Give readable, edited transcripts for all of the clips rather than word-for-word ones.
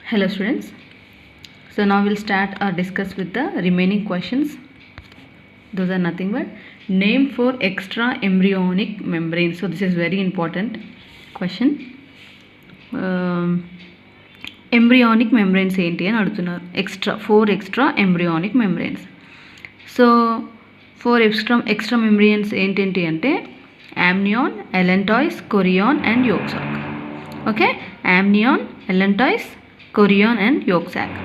Hello students. So now we'll start or discuss with the remaining questions. Those are nothing but name for extra embryonic membrane. So this is very important question. Embryonic membranes ఏంటి అని అడుగుతున్నారు. Four extra embryonic membranes. So four extra membranes ఏంటి అంటే amnion, allantois, chorion and yolk sac. Okay, amnion, allantois, chorion and yolk sac.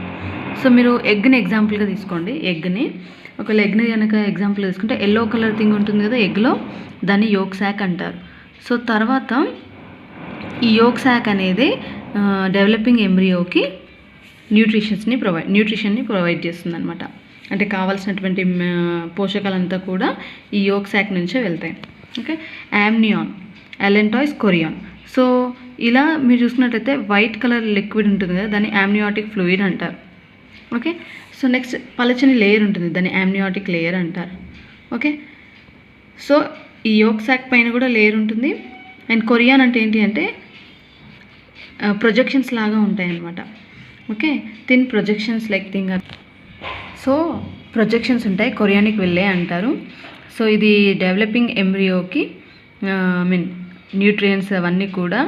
So మీరు ఎగ్ని ఎగ్జాంపుల్గా తీసుకోండి. ఒకవేళ ఎగ్ని కనుక ఎగ్జాంపుల్గా తీసుకుంటే ఎల్లో కలర్ థింగ్ ఉంటుంది కదా ఎగ్లో, దాన్ని యోక్ సాక్ అంటారు. సో తర్వాత ఈ యోక్ సాక్ అనేది డెవలపింగ్ ఎంబ్రియోకి న్యూట్రిషన్ని ప్రొవైడ్ చేస్తుంది అనమాట. అంటే కావాల్సినటువంటి పోషకాలంతా కూడా ఈ యోక్ సాక్ నుంచే వెళ్తాయి. Okay, amnion, allantois, chorion. So ఇలా మీరు చూసినట్టయితే వైట్ కలర్ లిక్విడ్ ఉంటుంది కదా, దాన్ని యామ్నియాటిక్ ఫ్లూయిడ్ అంటారు. ఓకే, సో నెక్స్ట్ పలచని లేయర్ ఉంటుంది, దాన్ని యామ్నియాటిక్ లేయర్ అంటారు. ఓకే, సో ఈ యోక్ సాక్ పైన కూడా లేయర్ ఉంటుంది. అండ్ కొరియాన్ అంటే ఏంటి అంటే ప్రొజెక్షన్స్ లాగా ఉంటాయి అన్నమాట. Okay, thin projections like thing. So projections ఉంటాయి, కొరియానిక్ వెళ్ళే అంటారు. సో ఇది డెవలపింగ్ ఎంబ్రియోకి న్యూట్రియంట్స్ అవన్నీ కూడా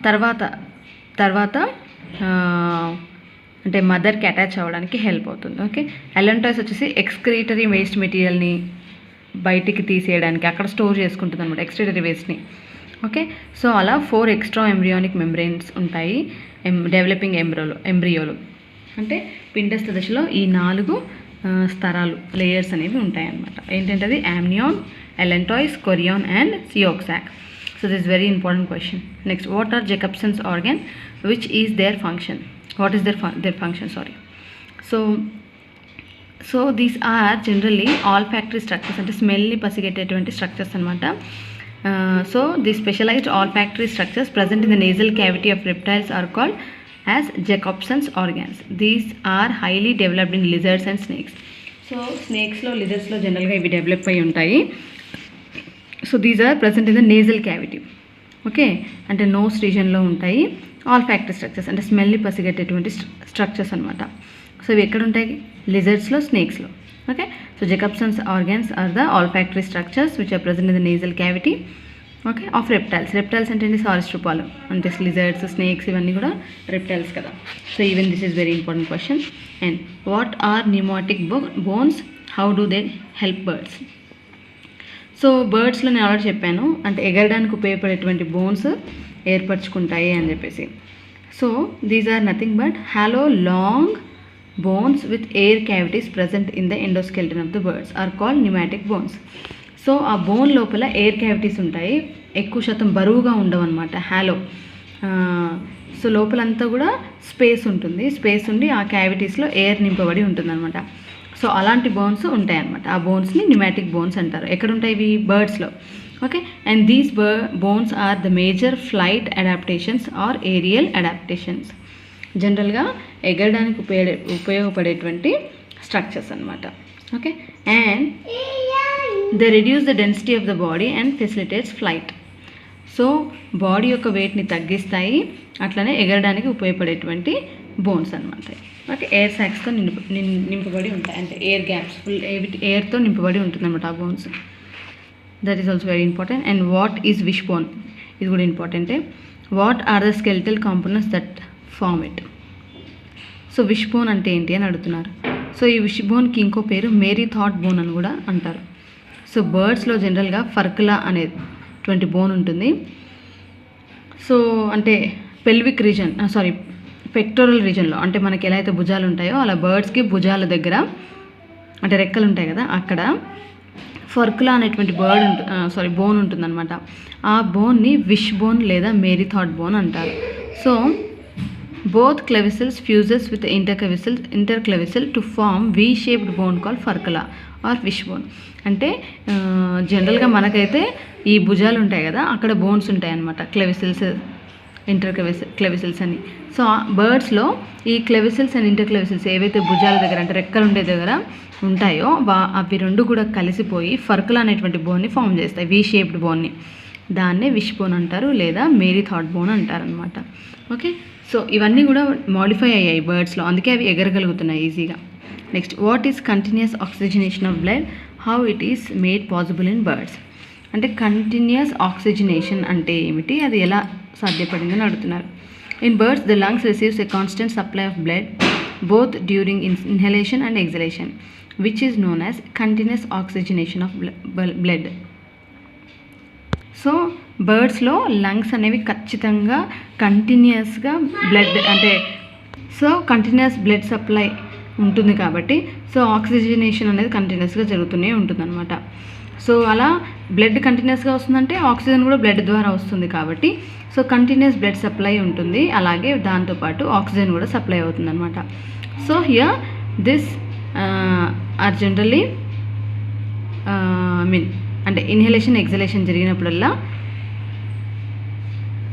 తర్వాత అంటే మదర్కి అటాచ్ అవ్వడానికి హెల్ప్ అవుతుంది. ఓకే, అలెంటాయిస్ వచ్చేసి ఎక్స్క్రీటరీ వేస్ట్ మెటీరియల్ని బయటికి తీసేయడానికి అక్కడ స్టోర్ చేసుకుంటుంది అనమాట, ఎక్స్క్రీటరీ వేస్ట్ని. ఓకే, సో అలా 4 ఎక్స్ట్రా ఎంబ్రియానిక్ మెంబ్రెయిన్స్ ఉంటాయి డెవలపింగ్ ఎంబ్రియోలో. అంటే పిండస్థ దశలో ఈ 4 స్తరాలు లేయర్స్ అనేవి ఉంటాయి అన్నమాట. ఏంటంటే అది amnion, allantois, chorion and yolk sac. So this is very important question. Next, what are Jacobson's organ? Which is their function? What is their function? Sorry. So these are generally olfactory structures. అంటే స్మెల్ని పసిగట్టేటువంటి structures అనమాట. So these specialized olfactory structures present in the nasal cavity of reptiles are called as Jacobson's organs. These are highly developed in lizards and snakes. So snakesలో, lizardsలో జనరల్గా ఇవి develop అయి ఉంటాయి. So these are present in the nasal cavity. Okay, అంటే nose రీజన్లో ఉంటాయి olfactory structures, అంటే స్మెల్ని పసిగట్టేటువంటి స్ట్రక్చర్స్ అనమాట. సో ఇవి ఎక్కడ ఉంటాయి? లిజర్డ్స్లో, స్నేక్స్లో. Okay, so Jacobson's organs are the olfactory structures which are present in the nasal cavity. Okay, of reptiles అంటే సారిస్ట్రోపాలు, అంటే లిజర్డ్స్, స్నేక్స్ ఇవన్నీ కూడా రెప్టైల్స్ కదా. So even this is very important question. And what are pneumatic bones? How do they help birds? So బర్డ్స్లో నేను already చెప్పాను, అంటే ఎగరడానికి ఉపయోగపడేటువంటి బోన్స్ ఏర్పరచుకుంటాయి అని చెప్పేసి. So these are nothing but hollow long bones with air cavities present in the endoskeleton of the birds are called pneumatic bones. So ఆ bone లోపల ఎయిర్ క్యావిటీస్ ఉంటాయి, ఎక్కువ శాతం బరువుగా ఉండవు అనమాట. హాలో, సో లోపలంతా కూడా స్పేస్ ఉండి ఆ క్యావిటీస్లో ఎయిర్ నింపబడి ఉంటుంది అనమాట. సో అలాంటి బోన్స్ ఉంటాయి అన్నమాట. ఆ బోన్స్ని న్యూమాటిక్ బోన్స్ అంటారు. ఎక్కడ ఉంటాయి ఇవి? బర్డ్స్లో. Okay, and these bones are the major flight adaptations or aerial adaptations. జనరల్గా ఎగరడానికి ఉపయోగపడేటువంటి స్ట్రక్చర్స్ అనమాట. Okay, and they reduce the density of the body and facilitates flight. So body యొక్క వెయిట్ని తగ్గిస్తాయి, అట్లనే ఎగరడానికి ఉపయోగపడేటువంటి బోన్స్ అనమాట. ఓకే, ఎయిర్ సాక్స్తో నింపబడి ఉంటాయి, అంటే ఎయిర్ గ్యాప్స్ ఫుల్ ఎయిర్తో నింపబడి ఉంటుంది అనమాట ఆ bones. That is also very important. And what is wishbone? ఇది కూడా ఇంపార్టెంటే. What are the skeletal components that form it? So wish bone అంటే ఏంటి అని అడుగుతున్నారు. సో ఈ విష్ బోన్కి ఇంకో పేరు మేరీ థాట్ బోన్ అని కూడా అంటారు. సో బర్డ్స్లో జనరల్గా ఫర్కులా అనేటువంటి బోన్ ఉంటుంది. సో అంటే పెల్విక్ రీజన్, పెక్టోరల్ రీజన్లో, అంటే మనకి ఎలా అయితే భుజాలు ఉంటాయో అలా బర్డ్స్కి భుజాల దగ్గర, అంటే రెక్కలు ఉంటాయి కదా, అక్కడ ఫర్కులా అనేటువంటి బోన్ ఉంటుందన్నమాట. ఆ బోన్ని విష్ బోన్ లేదా మేరీ థాట్ బోన్ అంటారు. So both clavicles fuses with interclavicle to form V shaped bone call furcula or wish bone. అంటే జనరల్గా మనకైతే ఈ భుజాలు ఉంటాయి కదా, అక్కడ బోన్స్ ఉంటాయి అన్నమాట, క్లెవిసిల్స్ అని. సో బర్డ్స్లో ఈ క్లెవిసిల్స్ అండ్ ఇంటర్క్లెవిసిల్స్ ఏవైతే భుజాల దగ్గర, అంటే రెక్కలు ఉండే దగ్గర ఉంటాయో అవి రెండు కూడా కలిసిపోయి ఫర్కులా అనేటువంటి బోన్ని ఫామ్ చేస్తాయి, వీ షేప్డ్ బోన్ని. దాన్నే విష్ బోన్ అంటారు లేదా మేరీ థాట్ బోన్ అంటారు అనమాట. ఓకే, సో ఇవన్నీ కూడా మాడిఫై అయ్యాయి బర్డ్స్లో, అందుకే అవి ఎగరగలుగుతున్నాయి ఈజీగా. Next, what is continuous oxygenation of blood, how it is made possible in birds. అంటే కంటిన్యూస్ ఆక్సిజనేషన్ అంటే ఏమిటి, అది ఎలా సాధ్యపడిందని అడుగుతున్నారు. In birds the lungs receives a constant supply of blood both during inhalation and exhalation, which is known as continuous oxygenation of blood. So బర్డ్స్లో lungs అనేవి ఖచ్చితంగా కంటిన్యూస్గా బ్లడ్ అంటే కంటిన్యూస్ బ్లడ్ సప్లై ఉంటుంది కాబట్టి ఆక్సిజనేషన్ అనేది కంటిన్యూస్గా జరుగుతూనే ఉంటుందన్నమాట. సో అలా బ్లడ్ కంటిన్యూస్గా వస్తుందంటే ఆక్సిజన్ కూడా బ్లడ్ ద్వారా వస్తుంది కాబట్టి కంటిన్యూస్ బ్లడ్ సప్లై ఉంటుంది, అలాగే దాంతోపాటు ఆక్సిజన్ కూడా సప్లై అవుతుంది అనమాట. So here this are generally అంటే ఇన్హలేషన్ ఎగ్జలేషన్ జరిగినప్పుడల్లా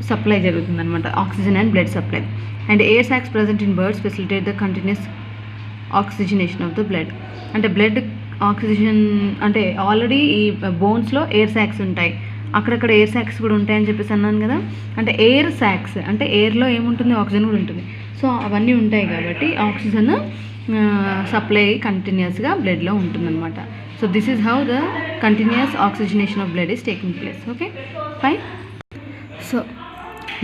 సప్లై జరుగుతుంది అనమాట, oxygen and blood supply. And air sacs present in birds facilitate the continuous oxygenation of the blood. అంటే బ్లడ్ ఆక్సిజన్ అంటే ఆల్రెడీ ఈ బోన్స్లో ఎయిర్ సాక్స్ ఉంటాయి, అక్కడక్కడ ఎయిర్ సాక్స్ కూడా ఉంటాయని చెప్పేసి అన్నాను కదా. అంటే ఎయిర్ సాక్స్ అంటే ఎయిర్లో ఏముంటుంది, ఆక్సిజన్ కూడా ఉంటుంది. సో అవన్నీ ఉంటాయి కాబట్టి ఆక్సిజన్ సప్లై కంటిన్యూస్గా బ్లడ్లో ఉంటుందన్నమాట. So this is how the continuous oxygenation of blood is taking place. Okay fine. So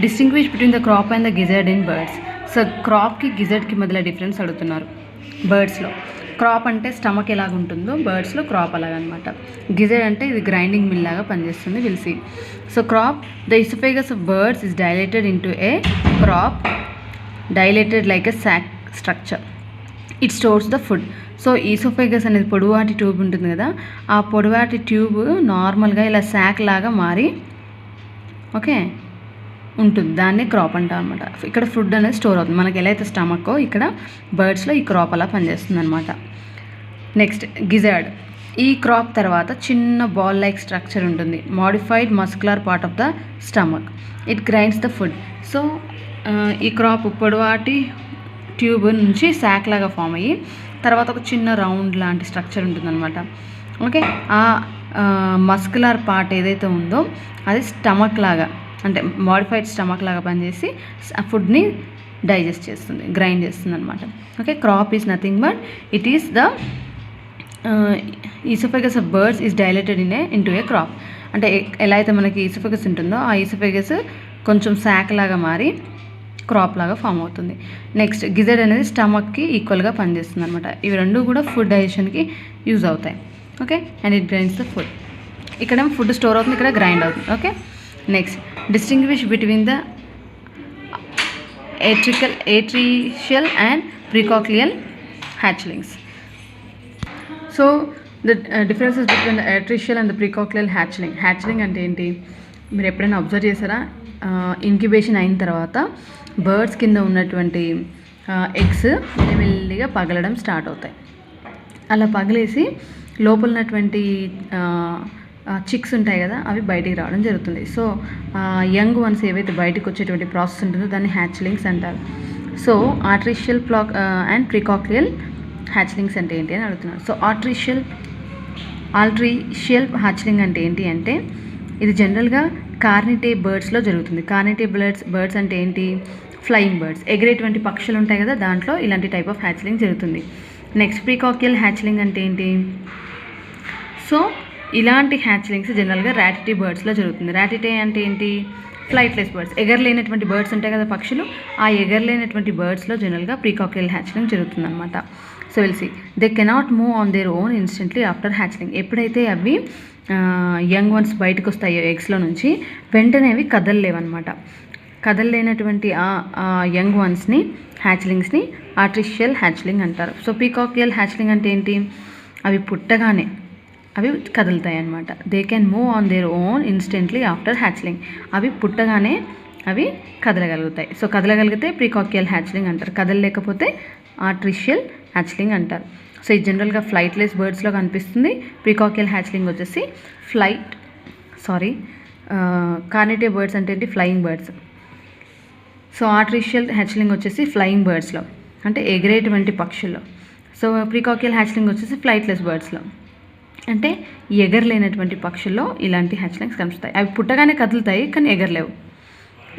distinguish between the crop and the gizzard in birds. So క్రాప్కి గిజర్డ్కి మధ్యలో డిఫరెన్స్ అడుగుతున్నారు బర్డ్స్లో. క్రాప్ అంటే స్టమక్ ఎలాగ ఉంటుందో బర్డ్స్లో క్రాప్ అలాగనమాట. గిజర్డ్ అంటే ఇది గ్రైండింగ్ మిల్ లాగా పనిచేస్తుంది, will see. So crop, the oesophagus of birds is dilated into a crop, dilated like a sac structure. It stores the food. So oesophagus అనేది పొడవాటి ట్యూబ్ ఉంటుంది కదా, ఆ పొడవాటి ట్యూబ్ నార్మల్గా ఇలా సాక్ లాగా మారి ఓకే ఉంటుంది, దాన్ని క్రాప్ అంటాం అనమాట. ఇక్కడ ఫుడ్ అనేది స్టోర్ అవుతుంది. మనకి ఎలా అయితే స్టమక్కో ఇక్కడ బర్డ్స్లో ఈ క్రాప్ అలా పనిచేస్తుంది అనమాట. Next gizzard. ఈ క్రాప్ తర్వాత చిన్న బాల్ లైక్ స్ట్రక్చర్ ఉంటుంది, modified muscular part of the stomach. It grinds the food. So ఈ క్రాప్ పొడవాటి ట్యూబ్ నుంచి సాక్ లాగా ఫామ్ అయ్యి తర్వాత ఒక చిన్న రౌండ్ లాంటి స్ట్రక్చర్ ఉంటుందన్నమాట. ఓకే, ఆ మస్కులర్ పార్ట్ ఏదైతే ఉందో అది స్టమక్ లాగా అంటే మాడిఫైడ్ స్టమక్ లాగా పనిచేసి ఫుడ్ని డైజెస్ట్ చేస్తుంది, గ్రైండ్ చేస్తుంది అనమాట. Okay, crop is nothing but it is the oesophagus of birds is dilated into a crop. అంటే ఎలా అయితే మనకి ఈసోఫేగస్ ఉంటుందో ఆ ఈసోఫేగస్ కొంచెం శాక్ లాగా మారి క్రాప్ లాగా ఫామ్ అవుతుంది. నెక్స్ట్ గిజర్డ్ అనేది స్టమక్కి ఈక్వల్గా పనిచేస్తుంది అనమాట. ఇవి రెండు కూడా ఫుడ్ డైజెషన్కి యూజ్ అవుతాయి. Okay, and it grinds the food. ఇక్కడ ఫుడ్ స్టోర్ అవుతుంది, ఇక్కడ గ్రైండ్ అవుతుంది. Okay, next distinguish between the atrial and precochleal hatchlings. So the differences between the atrial and the precochleal hatchling. Hatchling అంటే ఏంటి, మీరు ఎప్పుడైనా అబ్జర్వ్ చేశారా, ఇంక్యుబేషన్ అయిన తర్వాత బర్డ్స్ కింద ఉన్నటువంటి ఎగ్స్ మెల్లిగా పగలడం స్టార్ట్ అవుతాయి. అలా పగిలేసి లోపల ఉన్నటువంటి చిక్స్ ఉంటాయి కదా, అవి బయటికి రావడం జరుగుతుంది. సో యంగ్ వన్స్ ఏవైతే బయటకు వచ్చేటువంటి ప్రాసెస్ ఉంటుందో దాన్ని హ్యాచ్లింగ్స్ అంటారు. సో ఆర్టిఫిషియల్ అండ్ ప్రికాక్లియల్ హ్యాచ్లింగ్స్ అంటే ఏంటి అని అడుగుతున్నారు. సో ఆర్టిఫిషియల్ హ్యాచ్లింగ్ అంటే ఏంటి అంటే ఇది జనరల్గా కార్నిటే బర్డ్స్లో జరుగుతుంది. కార్నిటే బర్డ్స్ అంటే ఏంటి, ఫ్లయింగ్ బర్డ్స్, ఎగిరేటువంటి పక్షులు ఉంటాయి కదా, దాంట్లో ఇలాంటి టైప్ ఆఫ్ హ్యాచ్లింగ్ జరుగుతుంది. నెక్స్ట్ ప్రికాక్లియల్ హ్యాచ్లింగ్ అంటే ఏంటి, సో ఇలాంటి హ్యాచ్లింగ్స్ జనరల్గా రాటిటీ బర్డ్స్లో జరుగుతుంది. రాటిటీ అంటే ఏంటి, ఫ్లైట్లెస్ బర్డ్స్, ఎగరలేనటువంటి బర్డ్స్ ఉంటాయి కదా పక్షులు, ఆ ఎగరలేనటువంటి బర్డ్స్లో జనరల్గా ప్రికాక్లియల్ హ్యాచ్లింగ్ జరుగుతుంది అనమాట. So will see they cannot move on their own instantly after hatchling. ఎప్పుడైతే అవి యంగ్ వన్స్ బయటకు వస్తాయో ఎగ్స్లో నుంచి, వెంటనే అవి కదలలేవన్నమాట. కదలలేనటువంటి ఆ యంగ్ వన్స్ని హ్యాచ్లింగ్స్ని ఆర్టిఫిషియల్ హ్యాచ్లింగ్ అంటారు. సో పీకాక్లియల్ హ్యాచ్లింగ్ అంటే ఏంటి, అవి పుట్టగానే అవి కదులుతాయి అన్నమాట. They can move on their own instantly after hatchling. అవి పుట్టగానే అవి కదలగలుగుతాయి. సో కదలగలిగితే ప్రీకాక్లియల్ హ్యాచ్లింగ్ అంటారు, కదలలేకపోతే ఆర్టిఫిషియల్ హ్యాచ్లింగ్ అంటారు. సో ఇది జనరల్గా ఫ్లైట్లెస్ బర్డ్స్లో కనిపిస్తుంది. ప్రీకాక్లియల్ హ్యాచ్లింగ్ వచ్చేసి కార్నిటే బర్డ్స్ అంటే ఏంటి, ఫ్లయింగ్ బర్డ్స్. సో ఆర్టిఫిషియల్ హ్యాచ్లింగ్ వచ్చేసి ఫ్లయింగ్ బర్డ్స్లో అంటే ఎగిరేటువంటి పక్షుల్లో. సో ప్రీకాక్లియల్ హ్యాచ్లింగ్ వచ్చేసి ఫ్లైట్లెస్ బర్డ్స్లో అంటే ఎగరలేనటువంటి పక్షుల్లో ఇలాంటి హ్యాచ్లింగ్స్ కనిపిస్తాయి. అవి పుట్టగానే కదులుతాయి కానీ ఎగరలేవు.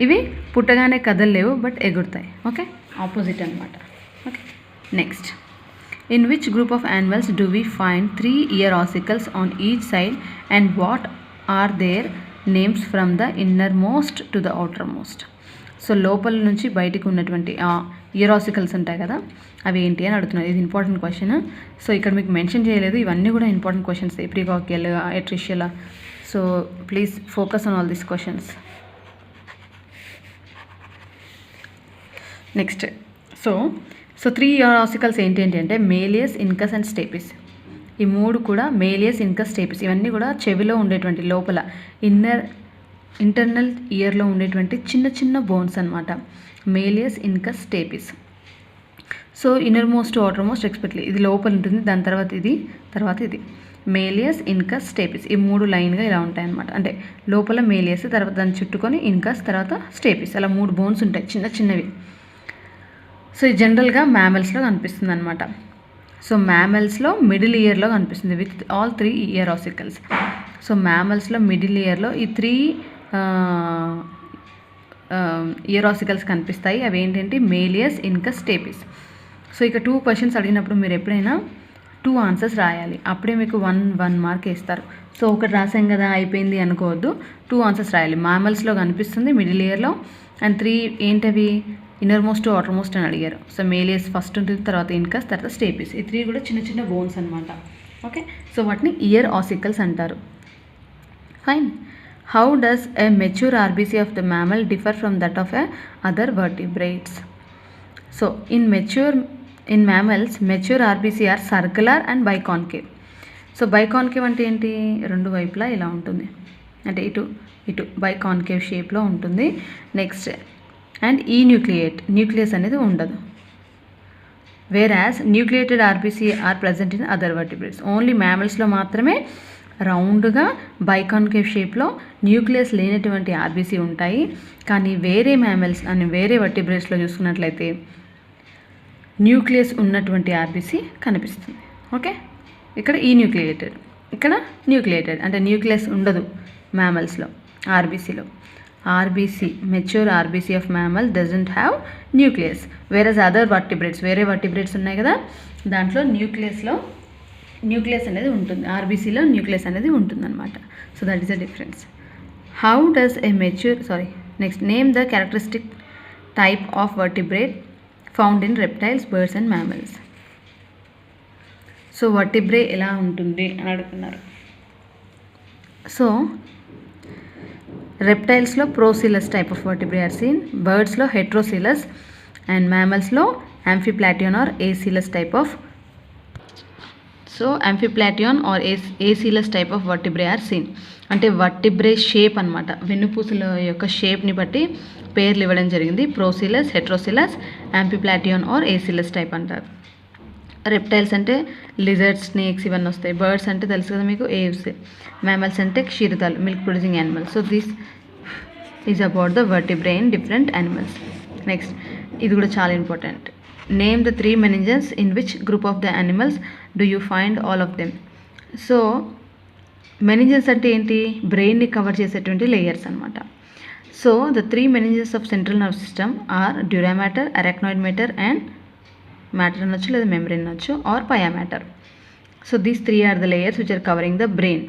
ఇవి పుట్టగానే కదలలేవు బట్ ఎగురుతాయి. ఓకే, ఆపోజిట్ అనమాట. Okay, next, in which group of animals do we find 3 ear ossicles on each side and what are their names from the innermost to the outermost? So లోపల నుంచి బయటికి ఉన్నటువంటి ear ossicles ఉంటాయి కదా, అవి ఏంటి అని అడుగుతున్నారు. ఇది ఇంపార్టెంట్ క్వశ్చన్. సో ఇక్కడ మీకు మెన్షన్ చేయలేదు, ఇవన్నీ కూడా important questions, precocial, altricial. So please focus on all these questions. Next, so 3 ear ossicles ఏంటి అంటే మేలియస్, ఇన్కస్ అండ్ స్టేపిస్. ఈ 3 కూడా మేలియస్, ఇన్కస్, స్టేపిస్. ఇవన్నీ కూడా చెవిలో ఉండేటువంటి లోపల ఇంటర్నల్ ఇయర్లో ఉండేటువంటి చిన్న చిన్న బోన్స్ అనమాట. Malleus, incus, stapes. So inner most, outer most respectively. ఇది లోపల ఉంటుంది, దాని తర్వాత ఇది మేలియస్, ఇన్కస్, స్టేపిస్. ఈ 3 లైన్గా ఇలా ఉంటాయి అనమాట. అంటే లోపల మేలియస్, తర్వాత దాన్ని చుట్టుకొని ఇన్కస్, తర్వాత స్టేపిస్, అలా 3 బోన్స్ ఉంటాయి చిన్న చిన్నవి. సో ఇది జనరల్గా మ్యామల్స్లో కనిపిస్తుంది అనమాట. సో మ్యామల్స్లో మిడిల్ ఇయర్లో కనిపిస్తుంది with all 3 ear ossicles. So మ్యామల్స్లో మిడిల్ ఇయర్లో ఈ 3 ఇయర్ ఆసికల్స్ కనిపిస్తాయి. అవి ఏంటంటే మేలియస్, ఇన్కస్, స్టేపిస్. సో ఇక 2 క్వశ్చన్స్ అడిగినప్పుడు మీరు ఎప్పుడైనా 2 ఆన్సర్స్ రాయాలి, అప్పుడే మీకు 1 మార్క్ వేస్తారు. సో ఒకటి రాసాం కదా అయిపోయింది అనుకోవద్దు, 2 ఆన్సర్స్ రాయాలి. మ్యామల్స్లో కనిపిస్తుంది మిడిల్ ఇయర్లో, అండ్ 3 ఏంటవి ఇన్నర్ మోస్ట్, అవుటర్ మోస్ట్ అని అడిగారు. సో మేలియస్ ఫస్ట్ ఉంటుంది, తర్వాత ఇన్కస్, తర్వాత స్టేపిస్. ఈ 3 కూడా చిన్న చిన్న బోన్స్ అనమాట. ఓకే, సో వాటిని ఇయర్ ఆసికల్స్ అంటారు. Fine. How does a mature RBC of the mammal differ from that of a other vertebrates? So in mammals mature RBC are circular and biconcave. So biconcave అంటే ఏంటి? 2 వైపులా ఇలా ఉంటుంది, అంటే ఇటు biconcave షేప్లో ఉంటుంది. నెక్స్ట్, అండ్ న్యూక్లియస్ అనేది ఉండదు. Whereas nucleated RBC are present in other vertebrates. Only మ్యామల్స్లో మాత్రమే రౌండ్గా బైకాన్కేవ్ షేప్లో న్యూక్లియస్ లేనటువంటి ఆర్బీసీ ఉంటాయి. కానీ వేరే మ్యామల్స్ అని వేరే వర్టిబ్రేట్స్లో చూసుకున్నట్లయితే న్యూక్లియస్ ఉన్నటువంటి ఆర్బీసీ కనిపిస్తుంది. ఓకే, ఇక్కడ న్యూక్లియేటెడ్, ఇక్కడ న్యూక్లియేటెడ్, అంటే న్యూక్లియస్ ఉండదు మ్యామల్స్లో. ఆర్బీసీలో mature RBC of mammal doesn't have nucleus. వేరే అదర్ వర్టిబ్రేట్స్, వేరే వర్టిబ్రేట్స్ ఉన్నాయి కదా, దాంట్లో న్యూక్లియస్ అనేది ఉంటుంది, ఆర్బీసీలో న్యూక్లియస్ అనేది ఉంటుంది అనమాట. So that is the difference. How does a next, name the characteristic type of vertebrate found in reptiles, birds and mammals. So vertebrae ఎలా ఉంటుంది అని అడుగుతున్నారు. సో రెప్టైల్స్లో procoelous type of vertebrae are seen, బర్డ్స్లో heterocoelous, and మ్యామల్స్లో amphiplatyan or acoelous type of acoelous type of vertebrae are seen. అంటే vertebrae shape అనమాట, వెన్నుపూసల యొక్క షేప్ని బట్టి పేర్లు ఇవ్వడం జరిగింది. Procoelous, heterocoelous, amphiplatyan or acoelous type అంటారు. రెప్టైల్స్ అంటే లిజర్డ్స్, స్నేక్స్ ఇవన్నీ వస్తాయి. బర్డ్స్ అంటే తెలుసు కదా మీకు, ఏవ్స్. మ్యామల్స్ అంటే క్షీరదాలు, milk producing animals. So this is about the vertebrae in different animals. Next, ఇది కూడా చాలా important. Name the 3 meninges in which group of the animals do you find all of them. So meninges అంటే ఏంటి? బ్రెయిన్ని cover చేసేటువంటి layers అనమాట. So the 3 meninges of central nerve system are dura matter, arachnoid matter and matter అనొచ్చు, లేదా membrane అనొచ్చు, or pia matter. So these 3 are the layers which are covering the brain.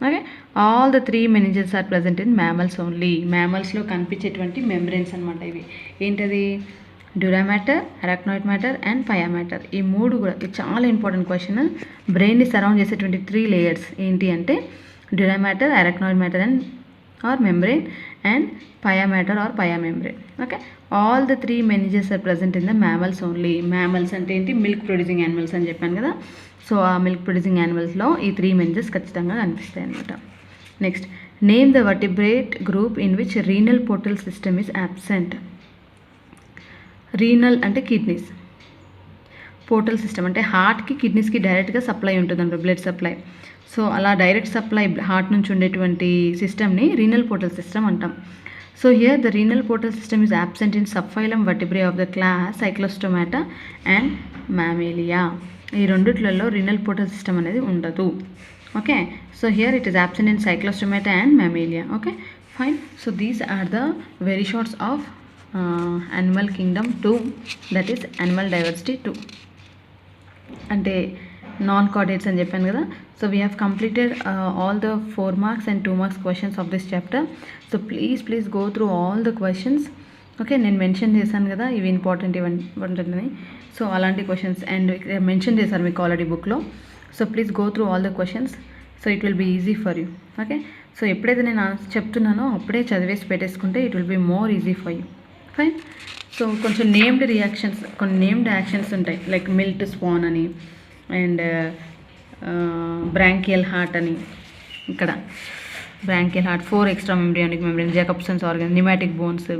Okay, all the 3 meninges are present in mammals only. మ్యామల్స్లో కనిపించేటువంటి membranes అనమాట ఇవి. ఏంటది? Dura matter, arachnoid matter and pia matter. ఈ 3 కూడా చాలా important question. బ్రెయిన్ని surround చేసేటువంటి 3 లేయర్స్ ఏంటి అంటే dura matter, arachnoid matter and or membrane, and pia matter or pia membrane. Okay, all the 3 meninges are present in the mammals only. Mammals అంటే ఏంటి? Milk producing animals అని చెప్పాను కదా. So ఆ మిల్క్ ప్రొడ్యూసింగ్ యానిమల్స్లో ఈ 3 meninges ఖచ్చితంగా కనిపిస్తాయి అన్నమాట. Next, name the vertebrate group in which renal portal system is absent. Renal అంటే కిడ్నీస్, పోర్టల్ సిస్టమ్ అంటే హార్ట్కి, కిడ్నీస్కి డైరెక్ట్గా సప్లై ఉంటుంది అంటే బ్లడ్ సప్లై. సో అలా డైరెక్ట్ సప్లై హార్ట్ నుంచి ఉండేటువంటి సిస్టమ్ని రీనల్ పోర్టల్ సిస్టమ్ అంటాం. So here the renal portal system is absent in subphylum vertebrae of the class Cyclostomata and Mammalia. ఈ రెండిట్లలో రీనల్ పోర్టల్ సిస్టమ్ అనేది ఉండదు. Okay, so here it is absent in Cyclostomata and Mammalia. Okay, Fine. So these are the very shorts of animal kingdom 2, that is animal diversity 2 అంటే non chordates అని చెప్పాను కదా. So we have completed all the 4 marks and 2 marks questions of this chapter. So please go through all the questions. Okay, నేను mention చేశాను కదా ఇవి important అని. So అలాంటి క్వశ్చన్స్ అండ్ మెన్షన్ చేశారు మీకు ఆల్రెడీ బుక్లో. So please go through all the questions. So it will be easy for you. Okay, so ఎప్పుడైతే నేను చెప్తున్నానో అప్పుడే చదివేసి పెట్టేసుకుంటే it will be more easy for you. Fine. So కొంచెం నేమ్డ్ రియాక్షన్స్, కొన్ని నేమ్డ్ యాక్షన్స్ ఉంటాయి, లైక్ మిల్ట్ స్పాన్ అని అండ్ బ్రాంకియల్ హార్ట్ అని. ఇక్కడ branchial heart, 4 extra embryonic membrane, Jacobson's organ, pneumatic bones,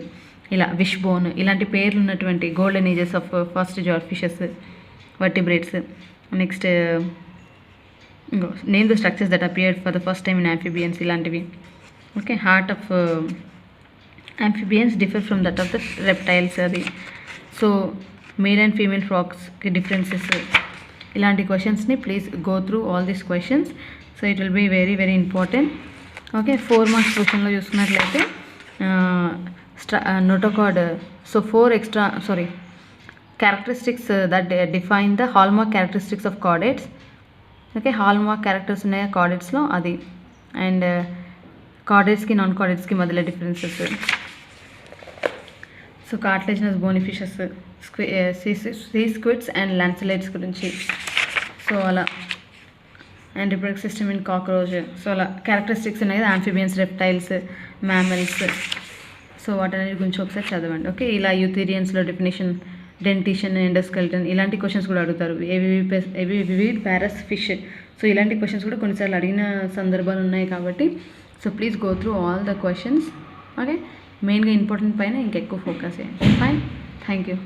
ఇలా విష్ బోన్, ఇలాంటి పేర్లు ఉన్నటువంటి golden ages of first jawed fishes, vertebrates. Next name the structures that appeared for the first time in amphibians, ఇలాంటివి. Okay, heart of amphibians differ from that of the reptiles అది. So male and female ఫ్రాగ్స్కి differences, ఇలాంటి క్వశ్చన్స్ని please go through all these questions. So it will be very very important. Okay, 4 marks క్వశ్చన్లో చూసుకున్నట్లయితే notochord. So 4 extra characteristics that define the hallmark characteristics of chordates. Okay, hallmark characters ఉన్నాయి కార్డేట్స్లో, అది. And కార్డేట్స్కి non కార్డేట్స్కి మధ్యలో differences. So cartilaginous bony fishes, sea squids and lancelets గురించి. So అలా and reproductive system in cockroach. So అలా characteristics ఉన్నాయి కదా, ఆంఫిబియన్స్, రెప్టైల్స్, మ్యామల్స్. సో వాటన్నిటి గురించి ఒకసారి చదవండి. ఓకే, ఇలా యూథీరియన్స్లో డెఫినేషన్, డెంటిషన్, ఎండోస్కెల్టన్, ఇలాంటి క్వశ్చన్స్ కూడా అడుగుతారు. Vivid ప్యారస్ fish. సో ఇలాంటి క్వశ్చన్స్ కూడా కొన్నిసార్లు అడిగిన సందర్భాలు ఉన్నాయి కాబట్టి so please go through all the questions. Okay, మెయిన్గా ఇంపార్టెంట్ పైన ఇంకెక్కువ ఫోకస్ చేయండి. Fine, thank you.